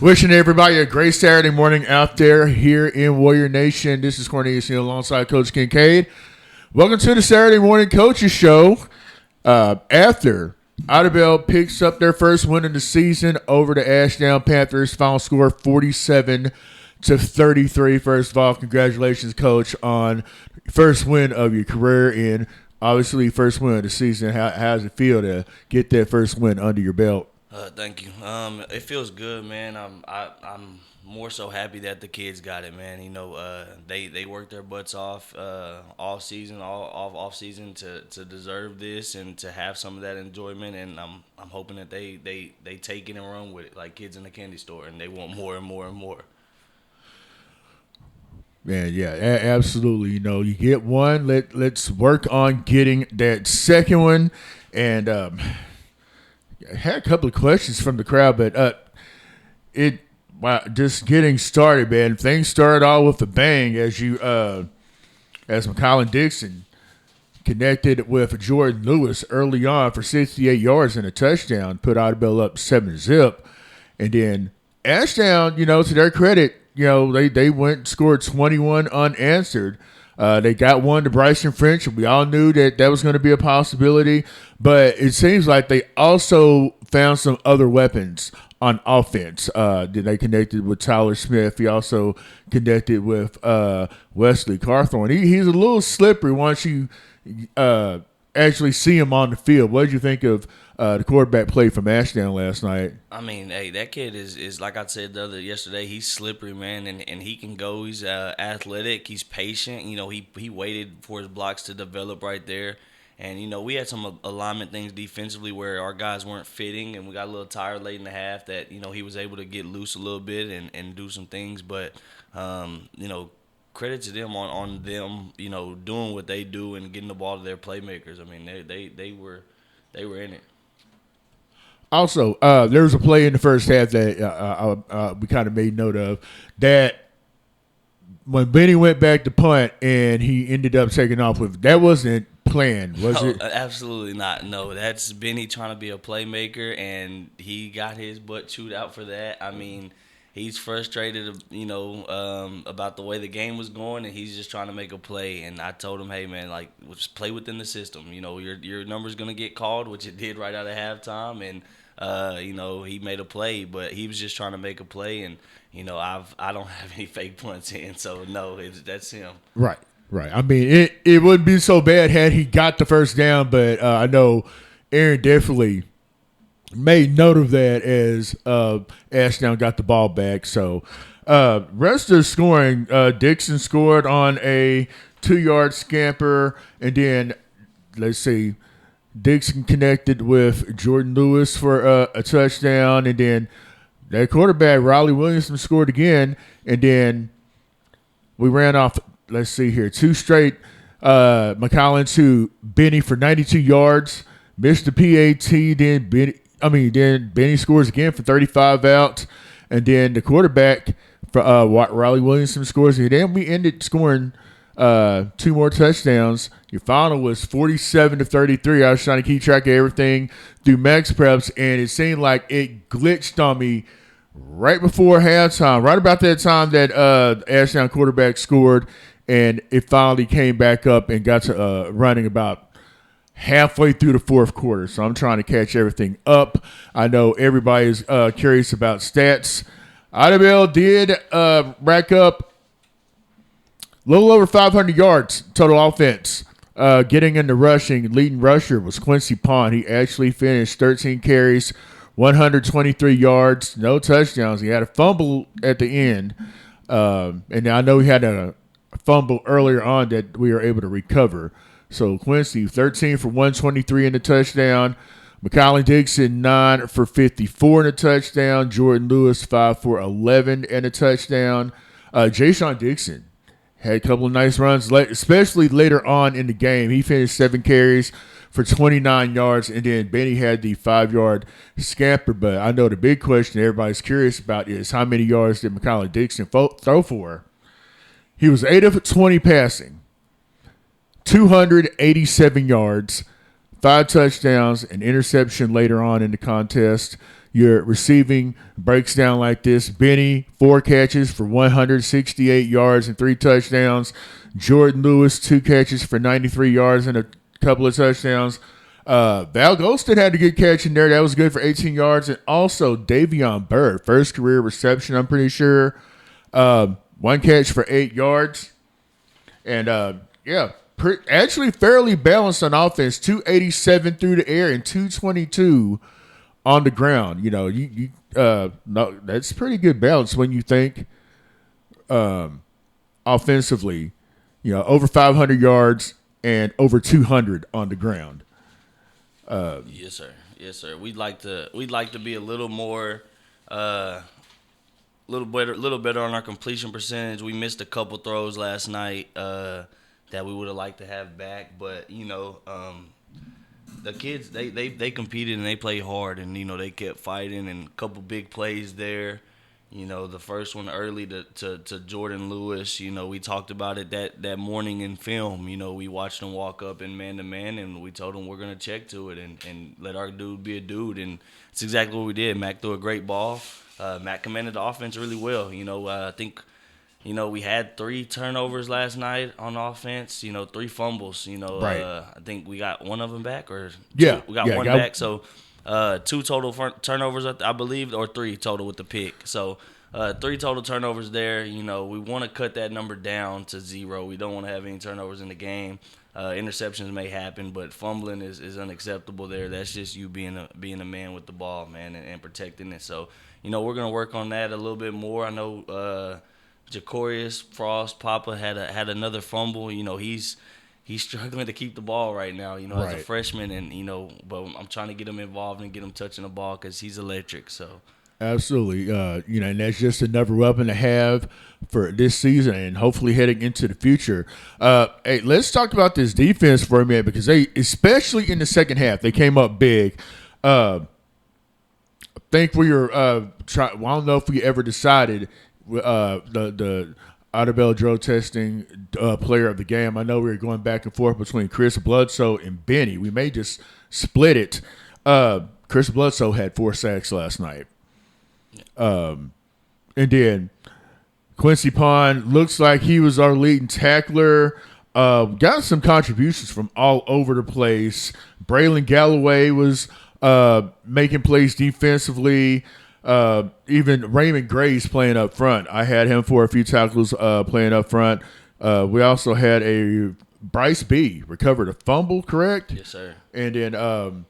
Wishing everybody a great Saturday morning out there here in Warrior Nation. This is Cornelius Hill alongside Coach Kincaid. Welcome to the Saturday Morning Coaches Show. After Idabel picks up their first win of the season over the Ashdown Panthers, final score 47-33. First of all, congratulations, Coach, on first win of your career and obviously first win of the season. How does it feel to get that first win under your belt? Thank you. It feels good, man. I'm more so happy that the kids got it, man. You know, they worked their butts off off season to deserve this and to have some of that enjoyment. And I'm hoping that they take it and run with it like kids in the candy store, and they want more and more and more. Man, yeah, absolutely. You know, you get one. Let's work on getting that second one. And I had a couple of questions from the crowd, but just getting started, man. Things started all with a bang as McCollum Dixon connected with Jordan Lewis early on for 68 yards and a touchdown, put Idabel up 7-0. And then Ashdown, you know, to their credit, you know, they went and scored 21 unanswered. They got one to Bryson French, and we all knew that was going to be a possibility. But it seems like they also found some other weapons on offense. They connected with Tyler Smith. He also connected with Wesley Carthorne. He's a little slippery once you actually see him on the field. What did you think of the quarterback play from Ashdown last night? I mean, hey, that kid is like I said yesterday. He's slippery, man, and he can go. He's athletic. He's patient. You know, he waited for his blocks to develop right there. And, you know, we had some alignment things defensively where our guys weren't fitting, and we got a little tired late in the half that, you know, he was able to get loose a little bit and do some things. But, you know, credit to them on them, you know, doing what they do and getting the ball to their playmakers. I mean, they were in it. Also, there was a play in the first half that we kind of made note of that when Benny went back to punt and he ended up taking off with that wasn't planned, was it? Absolutely not. No, that's Benny trying to be a playmaker, and he got his butt chewed out for that. I mean, he's frustrated, you know, about the way the game was going, and he's just trying to make a play. And I told him, hey, man, like, just play within the system. You know, your number's going to get called, which it did right out of halftime. And, you know, he made a play, but he was just trying to make a play. And, you know, I don't have any fake punts in, so, no, that's him. Right. I mean, it wouldn't be so bad had he got the first down, but I know Aaron definitely made note of that as Ashdown got the ball back. So, rest of the scoring, Dixon scored on a 2-yard scamper, and then, let's see, Dixon connected with Jordan Lewis for a touchdown, and then that quarterback, Riley Williamson, scored again, and then we ran off, let's see here, 2 straight McCollum to Benny for 92 yards, missed the PAT, then Benny scores again for 35 out, and then the quarterback for Riley Williamson scores, and then we ended scoring 2 more touchdowns. Your final was 47-33. I was trying to keep track of everything through Max Preps, and it seemed like it glitched on me right before halftime, right about that time that Ashdown quarterback scored, and it finally came back up and got to running about halfway through the fourth quarter. So I'm trying to catch everything up. I know everybody's curious about stats. Idabel did rack up a little over 500 yards total offense. Getting into rushing, leading rusher was Quincy Pond. He actually finished 13 carries, 123 yards, no touchdowns. He had a fumble at the end. And I know he had a fumble earlier on that we were able to recover. So Quincy, 13 for 123 in the touchdown. McCollum Dixon, 9 for 54 in a touchdown. Jordan Lewis, 5 for 11 in a touchdown. Ja'Shawn Dixon had a couple of nice runs, especially later on in the game. He finished 7 carries for 29 yards, and then Benny had the 5-yard scamper. But I know the big question everybody's curious about is how many yards did McCollum Dixon throw for? He was 8 of 20 passing, 287 yards, 5 touchdowns, an interception later on in the contest. your receiving breaks down like this. Benny, 4 catches for 168 yards and 3 touchdowns. Jordan Lewis, 2 catches for 93 yards and a couple of touchdowns. Val Golston had a good catch in there. That was good for 18 yards. And also Davion Byrd, first career reception, I'm pretty sure. 1 catch for 8 yards. And, actually fairly balanced on offense. 287 through the air and 222 on the ground. You know, no, that's pretty good balance when you think offensively. You know, over 500 yards and over 200 on the ground. Yes, sir. Yes, sir. We'd like to be a little more, little better on our completion percentage. We missed a couple throws last night that we would have liked to have back, but you know, the kids they competed and they played hard, and you know they kept fighting, and a couple big plays there. You know, the first one early to Jordan Lewis, you know, we talked about it that morning in film. You know, we watched him walk up in man-to-man, and we told him we're going to check to it and let our dude be a dude. And it's exactly what we did. Mac threw a great ball. Mac commanded the offense really well. You know, I think, you know, we had 3 turnovers last night on offense, you know, 3 fumbles. You know, right. I think we got one of them back, or we got one back. So 2 total turnovers, I believe, or 3 total with the pick. So 3 total turnovers there. You know, we want to cut that number down to 0. We don't want to have any turnovers in the game. Interceptions may happen, but fumbling is unacceptable there. That's just you being a man with the ball, man, and protecting it. So, you know, we're going to work on that a little bit more. I know Jacorius Frost Papa had another fumble. You know, he's struggling to keep the ball right now, you know, as a freshman, and you know, but I'm trying to get him involved and get him touching the ball because he's electric. So absolutely, you know, and that's just another weapon to have for this season and hopefully heading into the future. Hey, let's talk about this defense for a minute because they, especially in the second half, they came up big. I think we were trying. Well, I don't know if we ever decided the Idabel drug testing player of the game. I know we were going back and forth between Chris Bledsoe and Benny. We may just split it. Chris Bledsoe had 4 sacks last night. And then Quincy Pond looks like he was our leading tackler. Got some contributions from all over the place. Braylon Galloway was making plays defensively. Even Raymond Gray's playing up front. I had him for a few tackles playing up front. We also had a Bryce B recovered a fumble, correct? Yes, sir. And then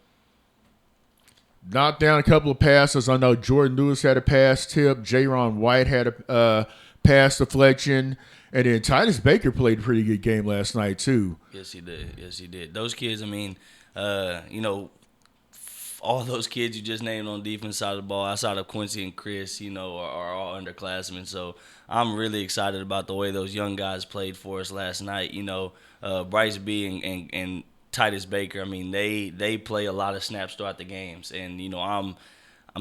knocked down a couple of passes. I know Jordan Lewis had a pass tip. Jaron White had a pass deflection. And then Titus Baker played a pretty good game last night too. Yes, he did. Yes, he did. Those kids, I mean, you know, all those kids you just named on the defense side of the ball, outside of Quincy and Chris, you know, are all underclassmen. So I'm really excited about the way those young guys played for us last night. You know, Bryce B and Titus Baker, I mean, they play a lot of snaps throughout the games. And, you know, I'm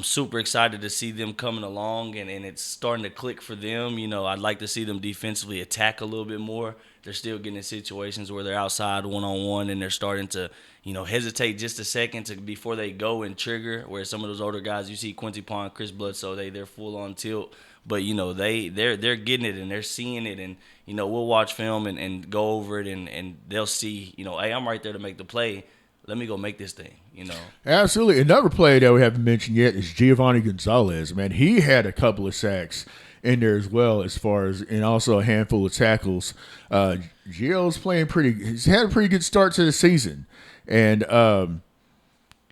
super excited to see them coming along, and it's starting to click for them. You know, I'd like to see them defensively attack a little bit more. They're still getting in situations where they're outside one-on-one, and they're starting to, you know, hesitate just a second before they go and trigger, where some of those older guys, you see Quincy Pond, Chris Bledsoe, they're full on tilt. But, you know, they're getting it and they're seeing it, and, you know, we'll watch film and go over it, and they'll see, you know, hey, I'm right there to make the play. Let me go make this thing, you know. Absolutely. Another player that we haven't mentioned yet is Giovanni Gonzalez. Man, he had a couple of sacks in there as well, and also a handful of tackles. Gio's playing he's had a pretty good start to the season. And,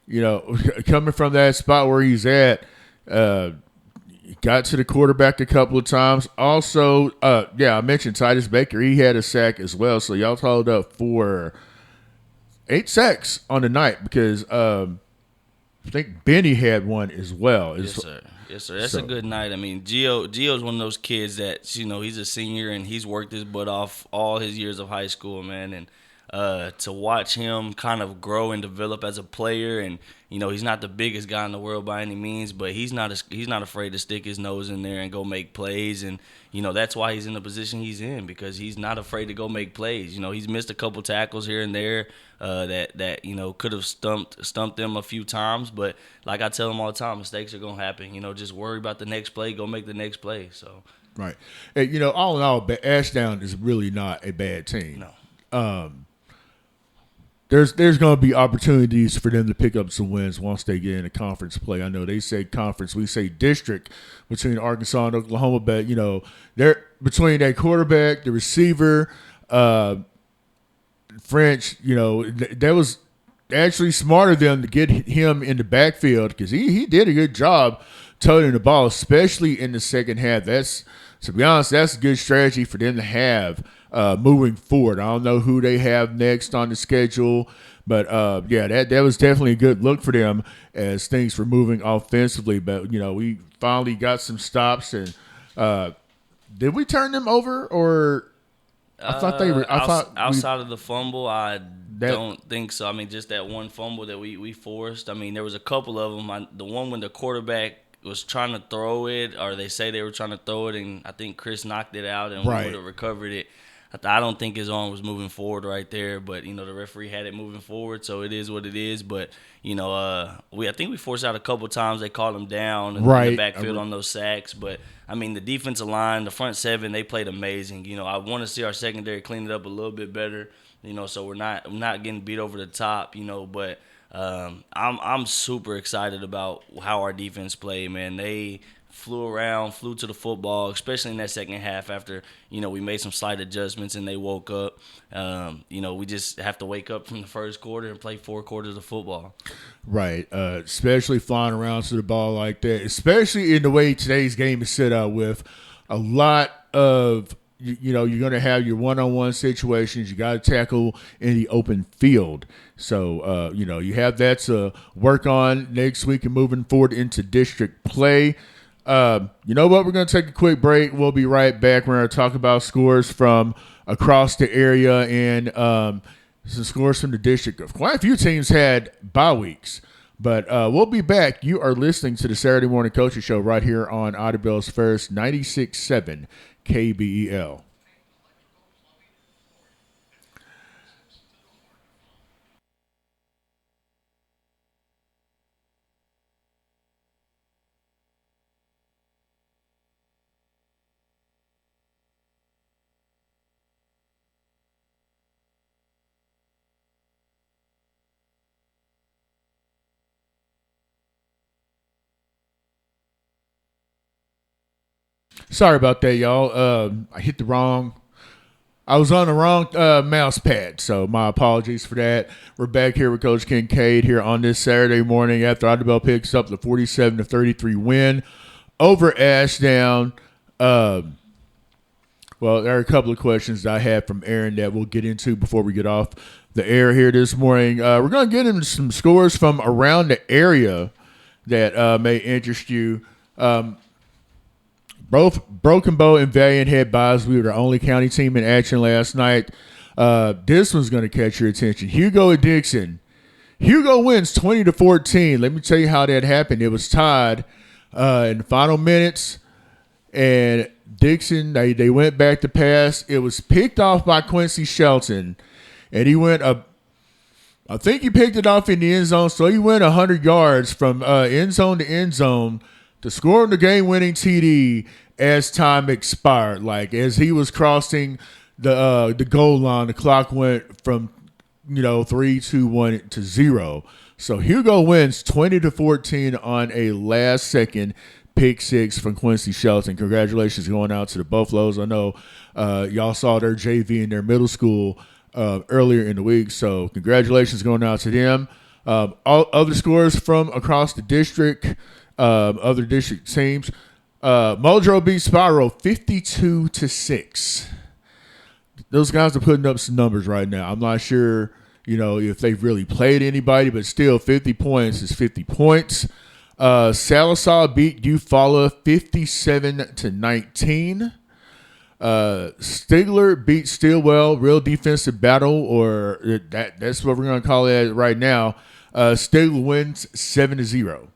you know, coming from that spot where he's at, got to the quarterback a couple of times. Also, I mentioned Titus Baker. He had a sack as well. So y'all totaled up for 8 sacks on the night because I think Benny had one as well. Yes, sir. Yes, sir. That's a good night. I mean, Gio's one of those kids that, you know, he's a senior and he's worked his butt off all his years of high school, man. And to watch him kind of grow and develop as a player. And he's not the biggest guy in the world by any means, but he's not afraid to stick his nose in there and go make plays. And that's why he's in the position he's in, because he's not afraid to go make plays. He's missed a couple tackles here and there that could have stumped them a few times, but like I tell him all the time, mistakes are gonna happen. Just worry about the next play, go make the next play. So right, and all in all, Ashdown is really not a bad team. No. There's going to be opportunities for them to pick up some wins once they get into conference play. I know they say conference, we say district between Arkansas and Oklahoma, but they're between that quarterback, the receiver, French. That was actually smart of them to get him in the backfield, because he did a good job toting the ball, especially in the second half. To be honest, that's a good strategy for them to have moving forward. I don't know who they have next on the schedule, but that was definitely a good look for them as things were moving offensively. But we finally got some stops, and did we turn them over, or I thought they were? Outside of the fumble, I don't think so. I mean, just that one fumble that we forced. I mean, there was a couple of them. The one when the quarterback was trying to throw it, or they say they were trying to throw it, and I think Chris knocked it out, and we would have recovered it. I don't think his arm was moving forward right there, but the referee had it moving forward, so it is what it is. But I think we forced out a couple times. They called him down in the backfield on those sacks. But I mean, the defensive line, the front seven, they played amazing. I want to see our secondary clean it up a little bit better. So we're not getting beat over the top. But I'm super excited about how our defense played, man. They flew to the football, especially in that second half after, we made some slight adjustments and they woke up. We just have to wake up from the first quarter and play 4 quarters of football. Right, especially flying around to the ball like that, especially in the way today's game is set up with a lot of, you're going to have your one-on-one situations. You got to tackle in the open field. So, you have that to work on next week and moving forward into district play. You know what? We're going to take a quick break. We'll be right back. We're going to talk about scores from across the area and some scores from the district. Quite a few teams had bye weeks, but we'll be back. You are listening to the Saturday Morning Coaching Show right here on Idabel's First 96.7 KBEL. Sorry about that, y'all. I was on the wrong mouse pad, so my apologies for that. We're back here with Coach Kincaid here on this Saturday morning after Idabel picks up the 47-33 win over Ashdown. Well, there are a couple of questions that I had from Aaron that we'll get into before we get off the air here this morning. We're going to get into some scores from around the area that may interest you. Both Broken Bow and Valiant had byes. We were the only county team in action last night. This one's going to catch your attention. Hugo and Dixon. Hugo wins 20-14. Let me tell you how that happened. It was tied in the final minutes, and Dixon, they went back to pass. It was picked off by Quincy Shelton, and he went up. I think he picked it off in the end zone, so he went 100 yards from end zone to end zone to score the game-winning TD as time expired. Like, as he was crossing the goal line, the clock went from 3, 2, 1 to 0. So Hugo wins 20-14 on a last-second pick six from Quincy Shelton. Congratulations going out to the Buffaloes. I know y'all saw their JV in their middle school earlier in the week, so congratulations going out to them. All other scores from across the district. Other district teams. Muldrow beat Spyro 52-6. Those guys are putting up some numbers right now. I'm not sure, if they've really played anybody, but still 50 points is 50 points. Sallisaw beat Eufaula 57-19. Stigler beat Stillwell, real defensive battle, or that's what we're going to call it right now. Stigler wins 7-0.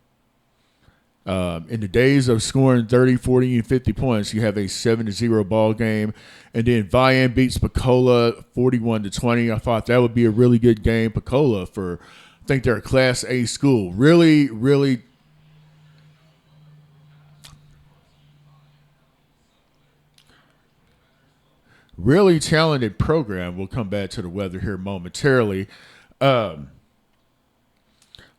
In the days of scoring 30, 40, and 50 points, you have a 7-0 ball game. And then Vian beats Pecola 41-20. I thought that would be a really good game. Pecola, I think they're a Class A school. Really, really really talented program. We'll come back to the weather here momentarily.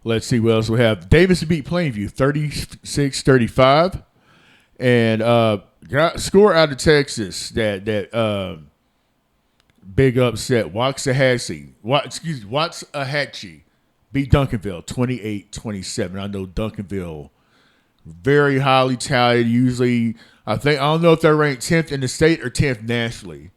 Let's see what else we have. Davis beat Plainview 36-35. And got score out of Texas that big upset. Waxahachie beat Duncanville 28-27. I know Duncanville very highly touted. Usually, I don't know if they're ranked 10th in the state or 10th nationally.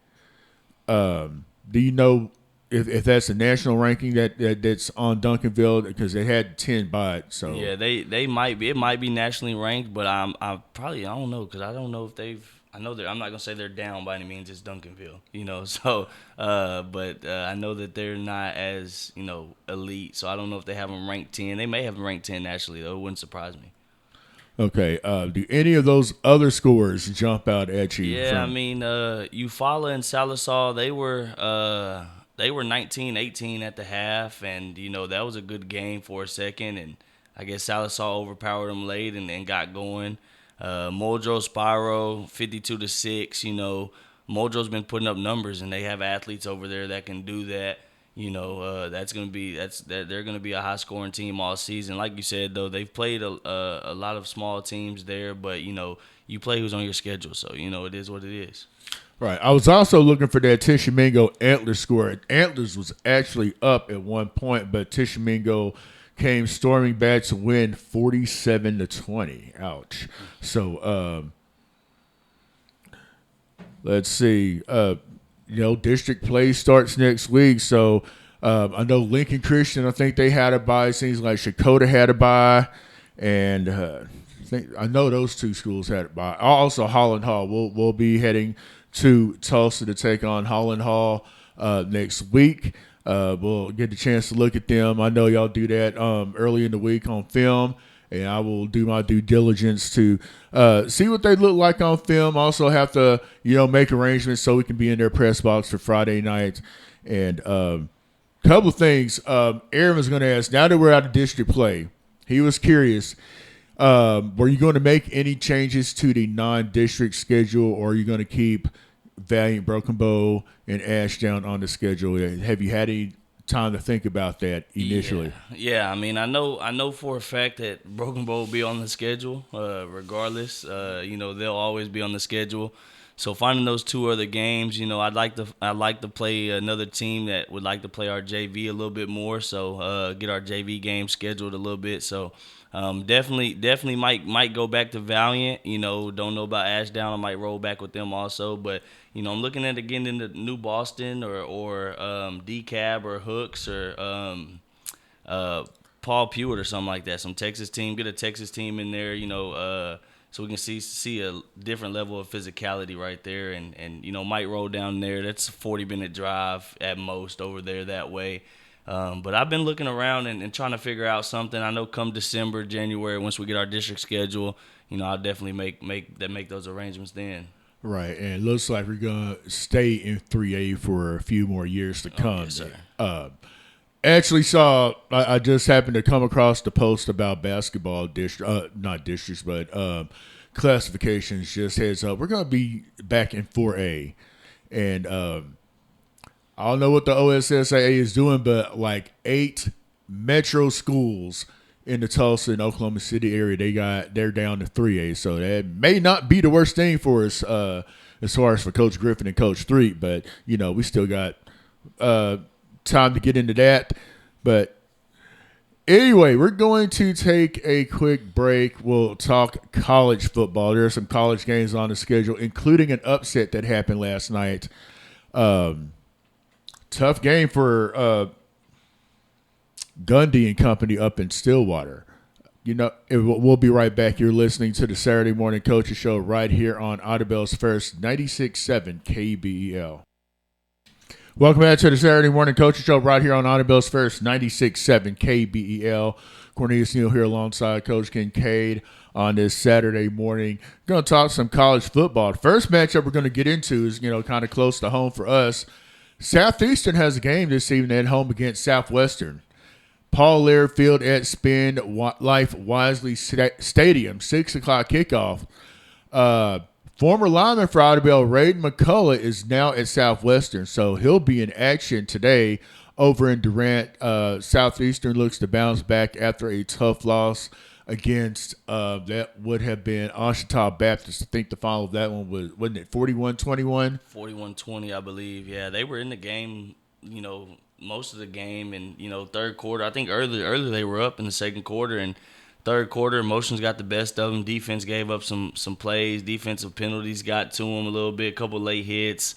Do you know if that's a national ranking that's on Duncanville, because they had 10 by it? So yeah, they might be. It might be nationally ranked, but I don't know, because I don't know if they've. I know I'm not gonna say they're down by any means. It's Duncanville, So, but I know that they're not as elite. So I don't know if they have them ranked 10. They may have them ranked 10 nationally, though. It wouldn't surprise me. Okay. Do any of those other scores jump out at you? Yeah, Eufaula and Sallisaw, they were 19-18 at the half, and that was a good game for a second, and I guess Sallisaw overpowered them late and got going. Mojo Spyro 52-6. Mojo's been putting up numbers, and they have athletes over there that can do that. They're gonna be a high scoring team all season. Like you said, though, they've played a lot of small teams there, but you play who's on your schedule, so it is what it is. Right. I was also looking for that Tishomingo Antlers score. Antlers was actually up at one point, but Tishomingo came storming back to win 47-20. Ouch. So let's see. District play starts next week. So I know Lincoln Christian, I think they had a bye. It seems like Shakota had a bye. And I know those two schools had a bye. Also, Holland Hall. We'll be heading to Tulsa to take on Holland Hall next week. We'll get the chance to look at them. I know y'all do that early in the week on film, and I will do my due diligence to see what they look like on film. Also have to, make arrangements so we can be in their press box for Friday night. And couple of things. Aaron was going to ask, now that we're out of district play, he was curious, were you going to make any changes to the non-district schedule, or are you going to keep Valiant, Broken Bow, and Ashdown on the schedule? Have you had any time to think about that initially? Yeah. I know for a fact that Broken Bow will be on the schedule, regardless. They'll always be on the schedule. So finding those two other games, I'd like to play another team that would like to play our JV a little bit more. So get our JV game scheduled a little bit. So definitely might go back to Valiant. Don't know about Ashdown. I might roll back with them also. But I'm looking at getting into New Boston or DeKalb or Hooks or Paul Pewitt or something like that. Some Texas team. Get a Texas team in there. So we can see a different level of physicality right there, and might roll down there. That's a 40-minute drive at most over there that way. But I've been looking around and trying to figure out something. I know come December, January, once we get our district schedule, I'll definitely make those arrangements then. Right, and it looks like we're going to stay in 3A for a few more years to come. Yes, sir. Actually I just happened to come across the post about basketball not districts, but classifications. Just heads up, we're going to be back in 4A. And I don't know what the OSSAA is doing, but like 8 metro schools in the Tulsa and Oklahoma City area, they're down to 3A. So that may not be the worst thing for us as far as for Coach Griffin and Coach Threet, but we still got time to get into that. But anyway, we're going to take a quick break. We'll talk college football. There are some college games on the schedule, including an upset that happened last night. Tough game for Gundy and company up in Stillwater. we'll be right back. You're listening to the Saturday Morning Coaches Show right here on Idabel's First 96.7 KBEL. Welcome back to the Saturday Morning Coaches Show right here on Idabel's First 96.7 KBEL. Cornelius Neal here alongside Coach Kincaid on this Saturday morning. Going to talk some college football. The first matchup we're going to get into is, kind of close to home for us. Southeastern has a game this evening at home against Southwestern. Paul Laird Field at Spend Life Wisely Stadium, 6 o'clock kickoff. Former lineman for Idabel, Raiden McCullough, is now at Southwestern, so he'll be in action today over in Durant. Southeastern looks to bounce back after a tough loss against that would have been Ouachita Baptist. I think the final of that one wasn't it 41-21? 41-20, I believe. Yeah, they were in the game, most of the game, and third quarter. I think earlier they were up in the second quarter, and third quarter emotions got the best of them. Defense gave up some plays. Defensive penalties got to them a little bit. A couple late hits.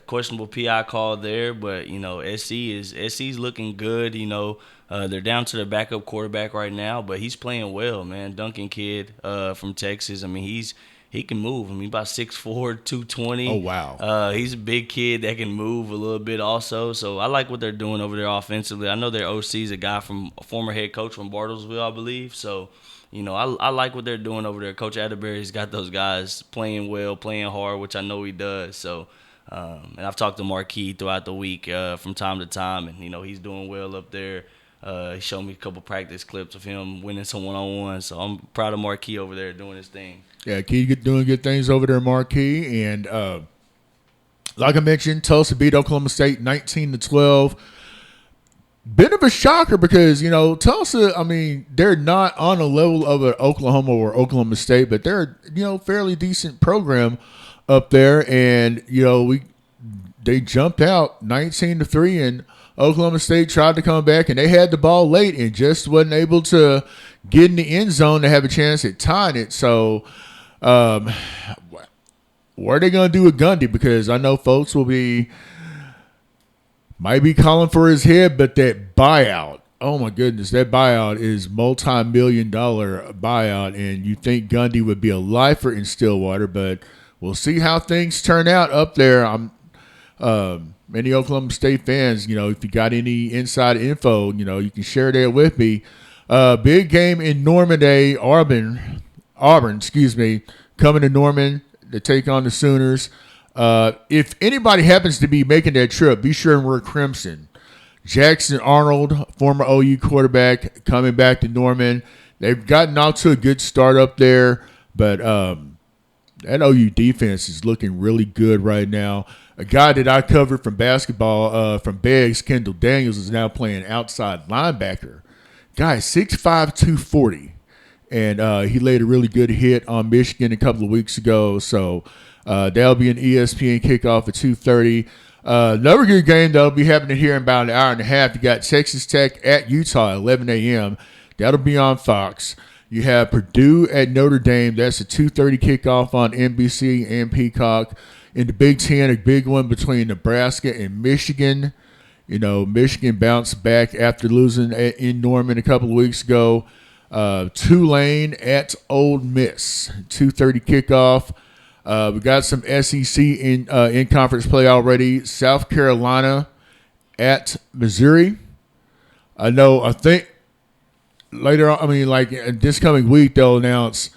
Questionable PI call there, but SC's looking good. They're down to their backup quarterback right now, but he's playing well, man. Duncan kid from Texas. I mean, he can move. I mean, about 6'4", 220. Oh, wow. He's a big kid that can move a little bit also. So I like what they're doing over there offensively. I know their OC is a former head coach from Bartlesville, I believe. So, I like what they're doing over there. Coach Atterbury's got those guys playing well, playing hard, which I know he does. So, and I've talked to Marquis throughout the week from time to time, and, he's doing well up there. He showed me a couple practice clips of him winning some one-on-ones. So I'm proud of Marquis over there doing his thing. Yeah, Key doing good things over there, Marquis. And like I mentioned, Tulsa beat Oklahoma State 19-12. Bit of a shocker because, Tulsa, I mean, they're not on a level of an Oklahoma or Oklahoma State, but they're, fairly decent program up there. And, they jumped out 19-3, and Oklahoma State tried to come back, and they had the ball late and just wasn't able to get in the end zone to have a chance at tying it. So, what are they going to do with Gundy? Because I know folks might be calling for his head, but that buyout, oh my goodness, that buyout is multi-million-dollar buyout, and you think Gundy would be a lifer in Stillwater, but we'll see how things turn out up there. Many Oklahoma State fans, if you got any inside info, you can share that with me. Big game in Normandy, Auburn, coming to Norman to take on the Sooners. If anybody happens to be making that trip, be sure and wear crimson. Jackson Arnold, former OU quarterback, coming back to Norman. They've gotten out to a good start up there, but that OU defense is looking really good right now. A guy that I covered from basketball from Beggs, Kendall Daniels, is now playing outside linebacker. Guy, 6'5", 240. And he laid a really good hit on Michigan a couple of weeks ago. So that'll be an ESPN kickoff at 2:30. Another good game that'll be happening here in about an hour and a half. You got Texas Tech at Utah at 11 a.m. That'll be on Fox. You have Purdue at Notre Dame. That's a 2:30 kickoff on NBC and Peacock. In the Big Ten, a big one between Nebraska and Michigan. Michigan bounced back after losing in Norman a couple of weeks ago. Tulane at Ole Miss, 2:30 kickoff. We got some SEC in conference play already. South Carolina at Missouri. I think later on, this coming week they'll announce,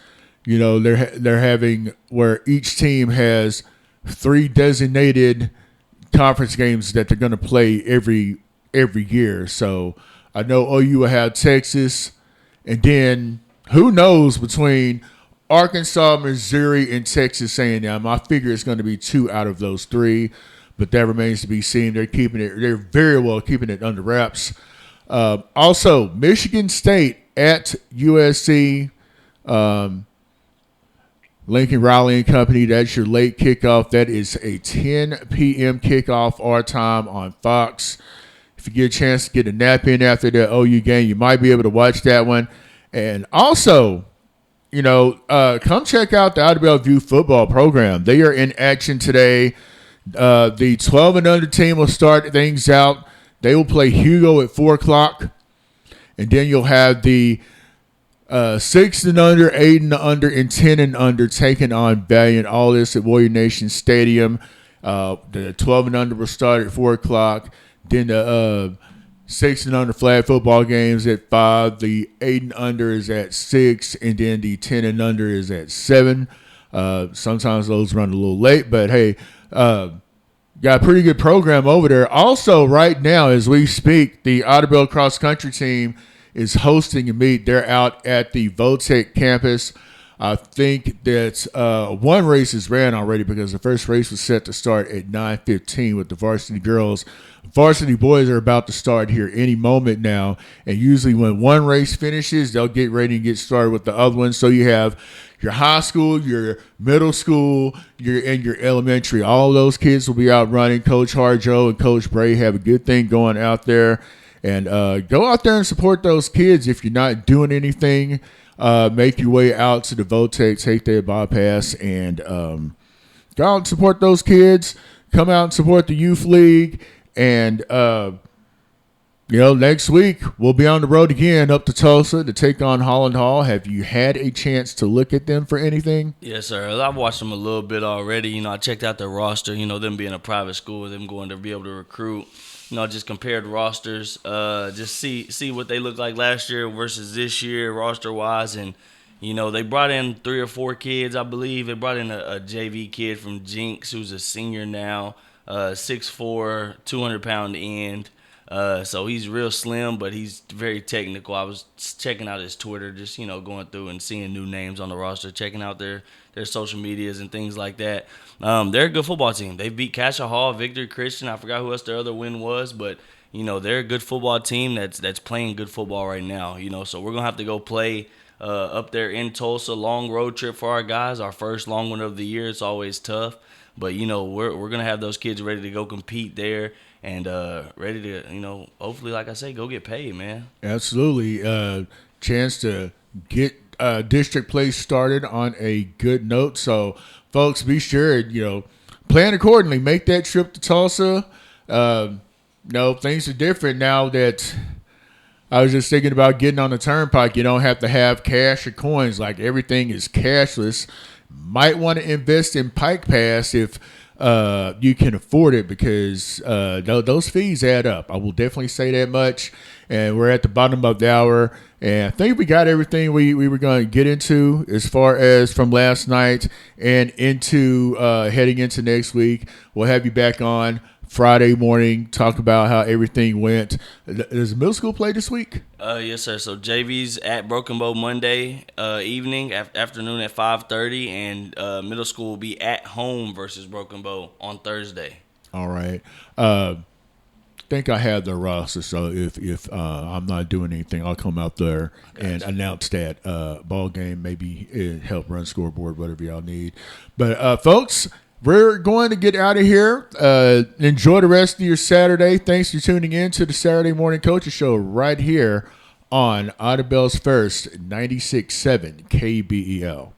they're having where each team has 3 designated conference games that they're going to play every year. So I know OU will have Texas, and then who knows between Arkansas, Missouri, and Texas A&M. I figure it's going to be 2 out of those 3, but that remains to be seen. They're very well keeping it under wraps. Also, Michigan State at USC. Lincoln Riley and Company, that's your late kickoff. That is a 10 p.m. kickoff our time on Fox. If you get a chance to get a nap in after that OU game, you might be able to watch that one. And also, come check out the Idabel View football program. They are in action today. The 12 and under team will start things out. They will play Hugo at 4 o'clock. And then you'll have the 6 and under, 8 and under, and 10 and under, taking on Valiant. All this at Warrior Nation Stadium. The 12 and under will start at 4 o'clock. Then the 6 and under flag football games at 5. The 8 and under is at 6, and then the 10 and under is at 7. Sometimes those run a little late, but hey, got a pretty good program over there. Also, right now, as we speak, the Idabel cross country team is hosting a meet. They're out at the Votech campus. I think that one race is ran already because the first race was set to start at 9:15 with the varsity girls. Varsity boys are about to start here any moment now, and usually when one race finishes, they'll get ready and get started with the other one. So you have your high school, your middle school, and your elementary. All those kids will be out running. Coach Harjo and Coach Bray have a good thing going out there. And go out there and support those kids. If you're not doing anything, make your way out to the Votech, take their bypass, and go out and support those kids. Come out and support the youth league. And, next week we'll be on the road again up to Tulsa to take on Holland Hall. Have you had a chance to look at them for anything? Yes, sir. I've watched them a little bit already. I checked out their roster. Them being a private school, them going to be able to recruit. Just compared rosters, just see what they looked like last year versus this year roster-wise. And, they brought in 3 or 4 kids, I believe. They brought in a JV kid from Jinx who's a senior now, 6'4", 200-pound end. So he's real slim, but he's very technical. I was checking out his Twitter, just, going through and seeing new names on the roster, checking out their social medias and things like that. They're a good football team. They beat Cassia Hall, Victory Christian. I forgot who else their other win was, but, they're a good football team that's playing good football right now. So we're going to have to go play up there in Tulsa. Long road trip for our guys, our first long one of the year. It's always tough. But, we're going to have those kids ready to go compete there. And ready to, hopefully, like I say, go get paid, man. Absolutely. Chance to get district play started on a good note. So, folks, be sure, plan accordingly. Make that trip to Tulsa. Things are different now that I was just thinking about getting on the turnpike. You don't have to have cash or coins. Like, everything is cashless. Might want to invest in Pike Pass if you can afford it, because those fees add up. I will definitely say that much. And we're at the bottom of the hour, and I think we got everything we were going to get into as far as from last night and into heading into next week. We'll have you back on Friday morning, talk about how everything went. Does middle school play this week? Yes, sir. So JV's at Broken Bow Monday evening, afternoon at 5:30, and middle school will be at home versus Broken Bow on Thursday. All right. Think I have the roster, so if I'm not doing anything, I'll come out there and announce that ball game. Maybe help run scoreboard, whatever y'all need. But folks, we're going to get out of here. Enjoy the rest of your Saturday. Thanks for tuning in to the Saturday Morning Coaches Show right here on Idabel's First 96.7 KBEL.